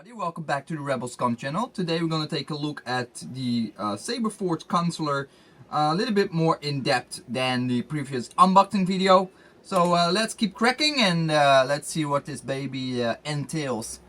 Everybody, welcome back to the Rebel Scum channel. Today we're going to take a look at the Saberforge Consular a little bit more in depth than the previous unboxing video. So let's keep cracking and let's see what this baby entails.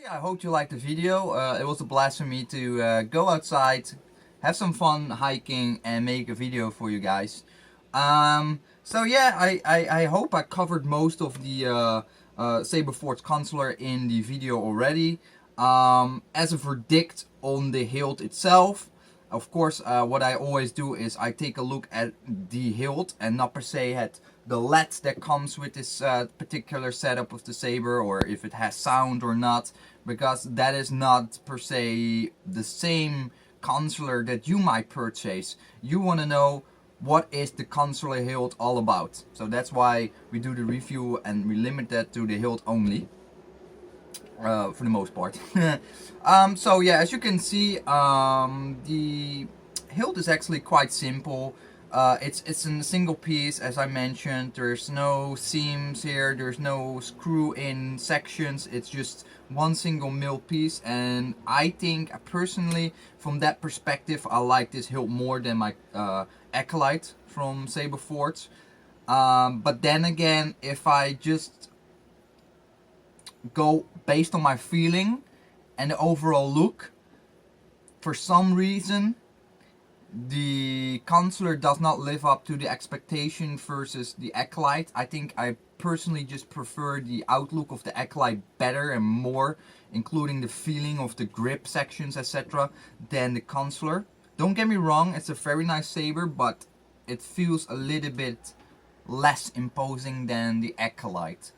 I hope you liked the video. It was a blast for me to go outside, have some fun hiking and make a video for you guys. So yeah, I hope I covered most of the Saberforge Consular in the video already. As a verdict on the hilt itself, of course, what I always do is I take a look at the hilt and not per se at the lead that comes with this particular setup of the saber, or if it has sound or not, because that is not per se the same consular that you might purchase. You want to know what is the consular hilt all about. So that's why we do the review and we limit that to the hilt only. For the most part. So yeah, as you can see, the hilt is actually quite simple. It's in a single piece, as I mentioned. There's no seams here, there's no screw in sections, it's just one single mill piece. And I think personally, from that perspective, I like this hilt more than my Acolyte from Saberforge. But then again, if I just go based on my feeling and the overall look, for some reason the Consular does not live up to the expectation versus the Acolyte. I think I personally just prefer the outlook of the Acolyte better and more, including the feeling of the grip sections, etc., than the Consular. Don't get me wrong, it's a very nice saber, but it feels a little bit less imposing than the Acolyte.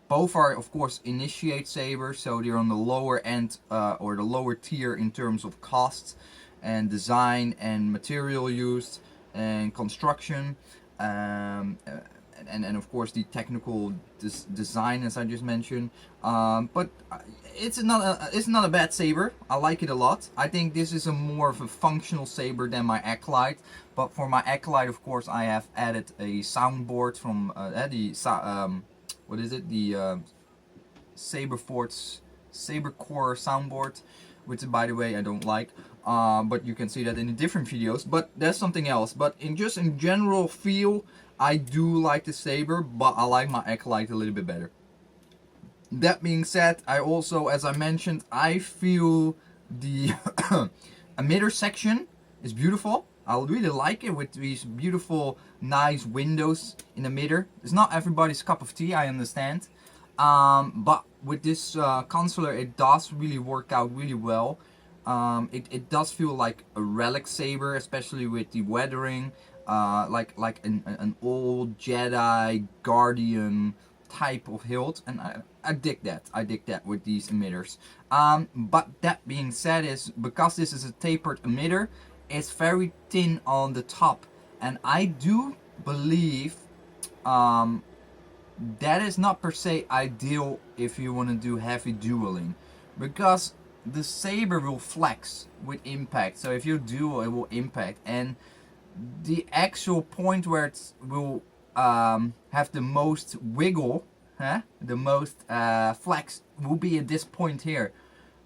Both are, of course, initiate sabers, so they're on the lower end or the lower tier in terms of cost and design and material used and construction, and of course the technical design, as I just mentioned. But it's not a bad saber. I like it a lot. I think this is a more of a functional saber than my Acolyte. But for my Acolyte, of course, I have added a soundboard from what is it? The Saberforge Sabercore soundboard, which, by the way, I don't like. But you can see that in the different videos. But that's something else. But in general feel, I do like the saber, but I like my Acolyte a little bit better. That being said, I also, as I mentioned, I feel the emitter section is beautiful. I really like it with these beautiful, nice windows in the emitter. It's not everybody's cup of tea, I understand. But with this Consular, it does really work out really well. It does feel like a relic saber, especially with the weathering, like an old Jedi Guardian type of hilt, and I dig that. I dig that with these emitters. But that being said, is because this is a tapered emitter, it's very thin on the top, and I do believe that is not per se ideal if you want to do heavy dueling, because the saber will flex with impact. So if you duel, it will impact, and the actual point where it will have the most wiggle, the most flex, will be at this point here,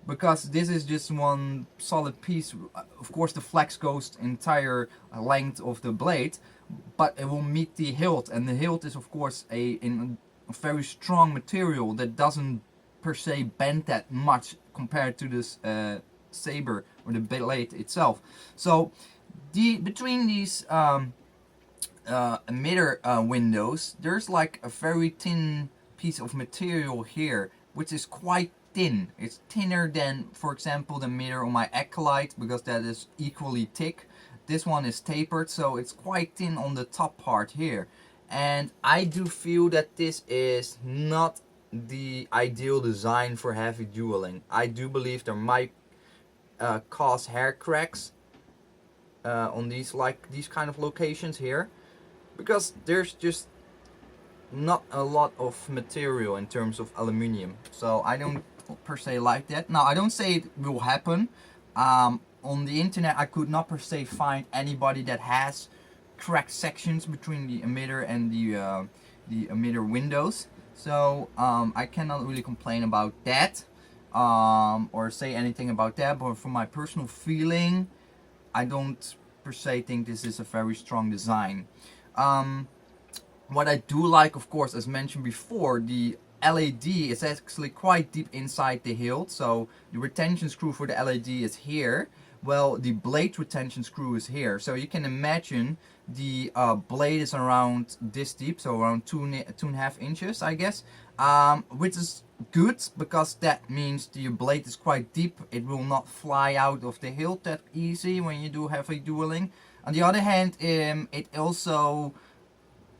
because this is just one solid piece. Of course, the flex goes entire length of the blade, but it will meet the hilt, and the hilt is, of course, a very strong material that doesn't per se bend that much compared to this saber or the blade itself. So between these emitter windows, there's like a very thin piece of material here, which is quite thin. It's thinner than, for example, the emitter on my Acolyte, because that is equally thick. This one is tapered, so it's quite thin on the top part here. And I do feel that this is not the ideal design for heavy dueling. I do believe there might cause hair cracks on these kind of locations here, because there's just not a lot of material in terms of aluminium. So I don't per se like that. Now, I don't say it will happen. On the internet, I could not per se find anybody that has cracked sections between the emitter and the emitter windows. So I cannot really complain about that, or say anything about that. But from my personal feeling, I don't per se think this is a very strong design. What I do like, of course, as mentioned before, the LED is actually quite deep inside the hilt. So the retention screw for the LED is here. Well, the blade retention screw is here. So you can imagine the blade is around this deep, so around 2.5 inches, I guess, which is good, because that means the blade is quite deep. It will not fly out of the hilt that easy when you do heavy dueling. On the other hand, it also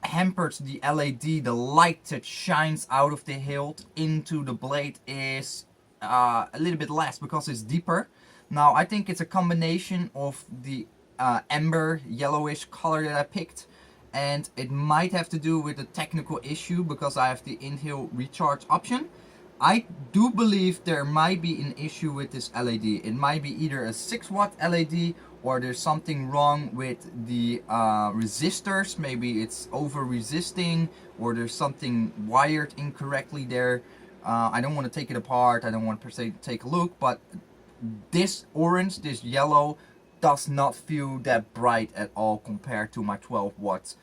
hampers the LED. The light that shines out of the hilt into the blade is a little bit less, because it's deeper. Now, I think it's a combination of the amber yellowish color that I picked, and it might have to do with a technical issue, because I have the in-hill recharge option. I do believe there might be an issue with this LED. It might be either a 6 watt LED or there's something wrong with the resistors. Maybe it's over resisting, or there's something wired incorrectly there. I don't want to take it apart, I don't want per se to take a look, but this orange, this yellow, does not feel that bright at all compared to my 12 watt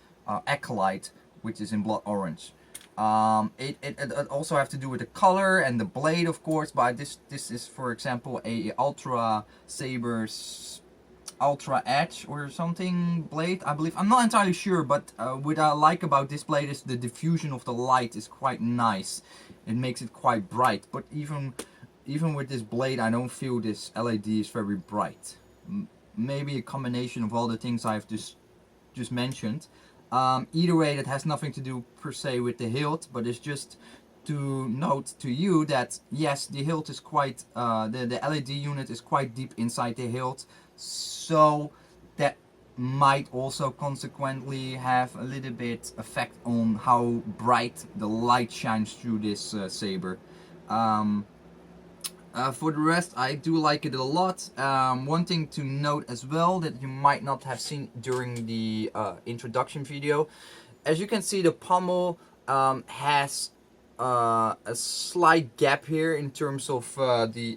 Acolyte, which is in blood orange. It also have to do with the color and the blade, of course, but this is, for example, a Ultra Sabers Ultra Edge or something blade, I believe. I'm not entirely sure, but what I like about this blade is the diffusion of the light is quite nice. It makes it quite bright, but even with this blade, I don't feel this LED is very bright. Maybe a combination of all the things I've just mentioned. Either way, that has nothing to do per se with the hilt, but it's just to note to you that yes, the hilt is quite, the LED unit is quite deep inside the hilt, so that might also consequently have a little bit effect on how bright the light shines through this saber. For the rest, I do like it a lot. One thing to note as well that you might not have seen during the introduction video. As you can see, the pommel has a slight gap here in terms of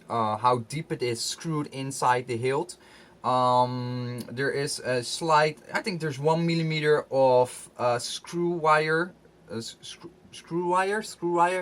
how deep it is screwed inside the hilt. There is a slight, I think there's 1 millimeter of screw wire, screw wire,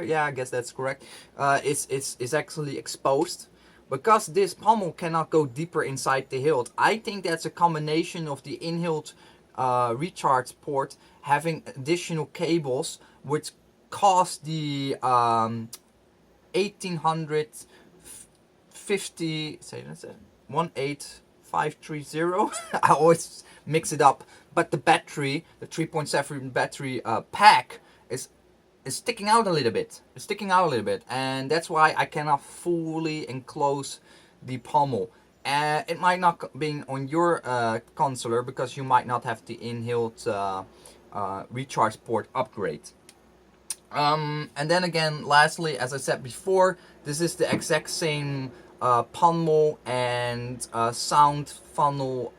yeah, I guess that's correct. It's actually exposed because this pommel cannot go deeper inside the hilt. I think that's a combination of the in-hilt recharge port having additional cables, which cause the 1850, say that's it, 18530. I always mix it up, but the battery, the 3.7 battery pack is sticking out a little bit. It's sticking out a little bit, and that's why I cannot fully enclose the pommel. It might not be on your Consular because you might not have the in-hilt recharge port upgrade. And then again, lastly, as I said before, this is the exact same pommel and sound funnel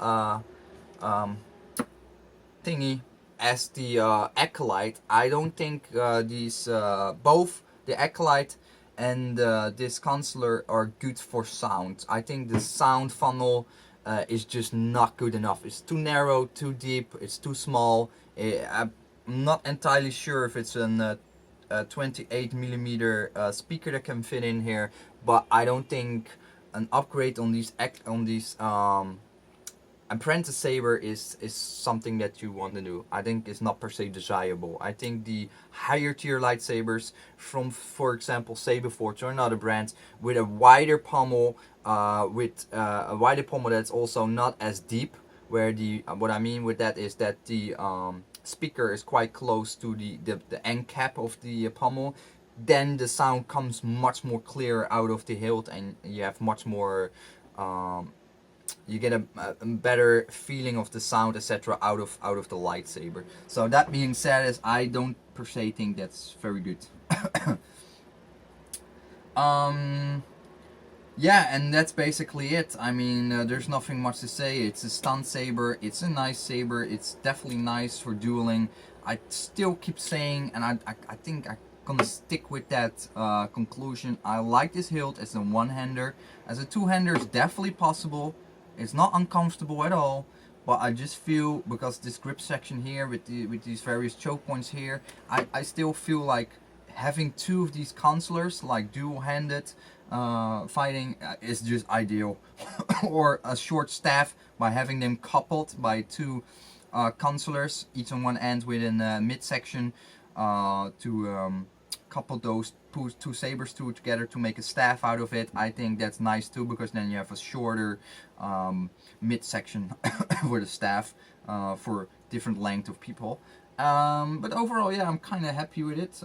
thingy as the Acolyte. I don't think these both the Acolyte and this Consular are good for sound. I think the sound funnel is just not good enough. It's too narrow, too deep, it's too small. I'm not entirely sure if it's a 28 millimeter speaker that can fit in here, but I don't think an upgrade on these Apprentice Saber is something that you want to do. I think it's not per se desirable. I think the higher tier lightsabers from, for example, Saberforge or another brand with a wider pommel, that's also not as deep. Where the what I mean with that is that the speaker is quite close to the end cap of the pommel. Then the sound comes much more clear out of the hilt, and you have much more. You get a better feeling of the sound, etc., out of the lightsaber. So that being said, is I don't per se think that's very good. Yeah, and that's basically it. I mean, there's nothing much to say. It's a stun saber. It's a nice saber. It's definitely nice for dueling. I still keep saying, and I think I'm gonna stick with that conclusion. I like this hilt as a one-hander. As a two-hander, it's definitely possible. It's not uncomfortable at all, but I just feel, because this grip section here with these various choke points here, I still feel like having two of these Consulars, like dual-handed fighting, is just ideal. Or a short staff by having them coupled by two Consulars, each on one end with a midsection, to couple those two sabers together to make a staff out of it. I think that's nice too, because then you have a shorter midsection with a staff for different length of people. But overall, yeah, I'm kind of happy with it.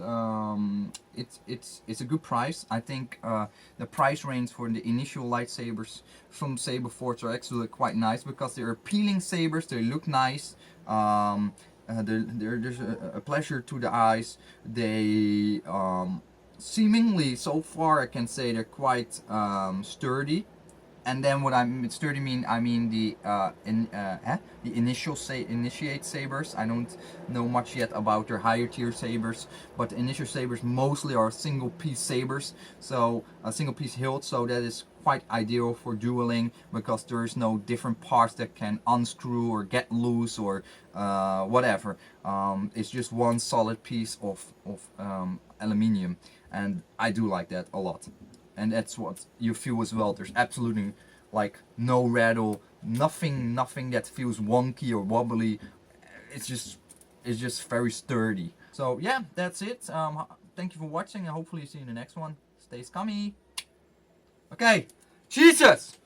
It's a good price. I think the price range for the initial lightsabers from Saberforge are actually quite nice, because they're appealing sabers. They look nice. There's a pleasure to the eyes. They seemingly, so far I can say, they're quite sturdy. And then what I sturdy mean, I mean the initiate sabers. I don't know much yet about their higher tier sabers, but the initial sabers mostly are single piece sabers, so a single piece hilt. So that is quite ideal for dueling because there is no different parts that can unscrew or get loose or whatever. It's just one solid piece of aluminium, and I do like that a lot. And that's what you feel as well. There's absolutely like no rattle, nothing that feels wonky or wobbly. It's just very sturdy. So yeah, that's it. Thank you for watching, and hopefully see you in the next one. Stay scummy. Okay, Jesus!